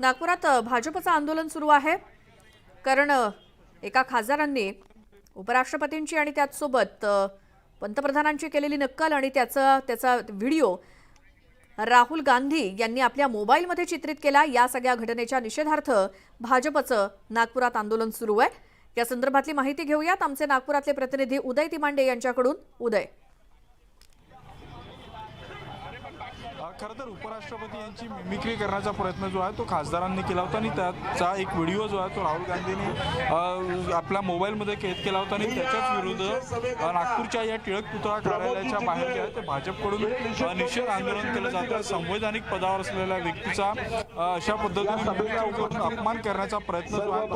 नागपुरात भाजपचं आंदोलन सुरू आहे. कारण एका खासदारांनी उपराष्ट्रपतींची आणि त्याचसोबत पंतप्रधानांची केलेली नक्कल आणि त्याचा व्हिडिओ राहुल गांधी यांनी आपल्या मोबाईलमध्ये चित्रित केला. या सगळ्या घटनेच्या निषेधार्थ भाजपचं नागपुरात आंदोलन सुरू आहे. या संदर्भातली माहिती घेऊयात आमचे नागपुरातले प्रतिनिधी उदय तिमांडे यांच्याकडून. उदय, खरं तर उपराष्ट्रपती यांची मिमिक्री करण्याचा प्रयत्न जो आहे तो खासदारांनी केला होता आणि त्याचा एक व्हिडिओ जो आहे तो राहुल गांधींनी आपल्या मोबाईलमध्ये कैद केला होता आणि त्याच्याच विरुद्ध नागपूरच्या या टिळक पुतळा कार्यालयाच्या बाहेर जे आहे ते भाजपकडून निषेध आंदोलन केलं जातं. संवैधानिक पदावर असलेल्या व्यक्तीचा अशा पद्धतीने मिमिक्री करून अपमान करण्याचा प्रयत्न जो आहे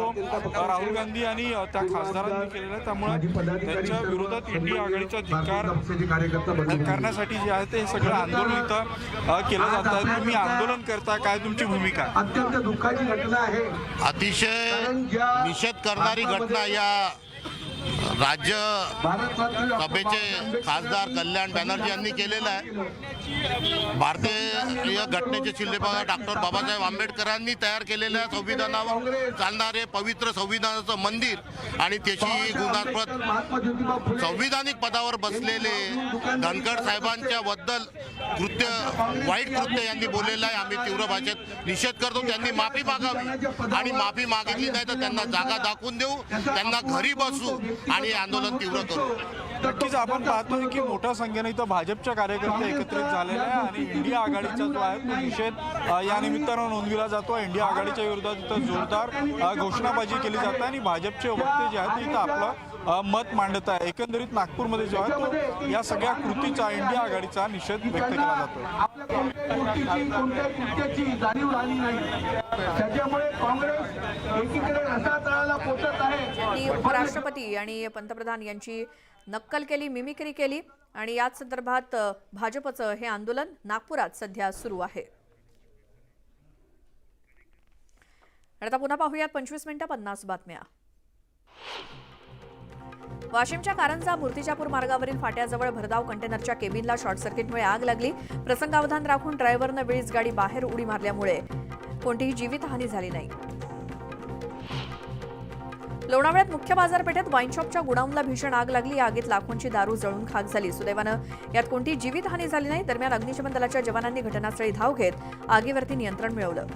तो राहुल गांधी आणि त्या खासदारांनी केलेला आहे. त्यामुळे त्यांच्या विरोधात इंडिया आघाडीचा धिक्कार करण्यासाठी जे आहे ते सगळं आंदोलन इथं केलं जात आहे. तुम्ही आंदोलन करता, काय तुमची भूमिका? अत्यंत दुःखाची घटना आहे. अतिशय निषेध करणारी घटना या राज्य सभेचे खासदार कल्याण बॅनर्जी यांनी केलेलं आहे. भारतीय घटनेचे शिल्पकार डॉक्टर बाबासाहेब आंबेडकरांनी तयार केलेल्या संविधानावर चालणारे पवित्र संविधानाचं मंदिर आणि त्याची गुणास्पद संविधानिक पदावर बसलेले धनखड साहेबांच्या बद्दल वाईट कृत्य यांनी बोललेलं आहे. आम्ही तीव्र भाषेत निषेध करतो. त्यांनी माफी मागावी आणि माफी मागितली नाही तर त्यांना जागा दाखवून देऊ, त्यांना घरी बसू आणि आंदोलन तीव्र करू. नक्कीच आपण पाहतोय की मोठ्या संख्येने इथं भाजपच्या कार्यकर्ते एकत्रित झालेले आहे आणि इंडिया आघाडीचा जो आहे तो निषेध या निमित्तानं नोंदविला जातो. इंडिया आघाडीच्या विरोधात इथं जोरदार घोषणाबाजी केली जाते आणि भाजपचे वक्ते जे आहेत ते इथं आपलं मत मांडत आहे. एकंदरीत नागपूरमध्ये जो आहे तो या सगळ्या कृतीचा इंडिया आघाडीचा निषेध व्यक्त केला जातो. जाणीव राहिली नाही, त्याच्यामुळे काँग्रेस एकीकडे असा तळाला पोचत आहे. उपराष्ट्रपती आणि पंतप्रधान यांची नक्कल केली, मिमिक्री केली आणि याच संदर्भात भाजपचं हे आंदोलन नागपुरात सध्या सुरू आहे. आता पुन्हा पाहूयात 25 मिनिटं 50 बातम्या. वाशिमच्या कारंजा मूर्तिजापूर मार्गावरील फाट्याजवळ भरधाव कंटेनरच्या केबिनला शॉर्ट सर्किटमुळे आग लागली. प्रसंगावधान राखून ड्रायव्हरनं वेळीच गाडी बाहेर उडी मारल्यामुळे कोणतीही जीवितहानी झाली नाही. लोणावळ्यात मुख्य बाजारपेठेत वाईन शॉपच्या गोडाऊनला भीषण आग लागली. या आगीत लाखोंची दारू जळून खाक झाली. सुदैवानं यात कोणतीही जीवितहानी झाली नाही. दरम्यान अग्निशमन दलाच्या जवानांनी घटनास्थळी धाव घेत आगीवरती नियंत्रण मिळवलं.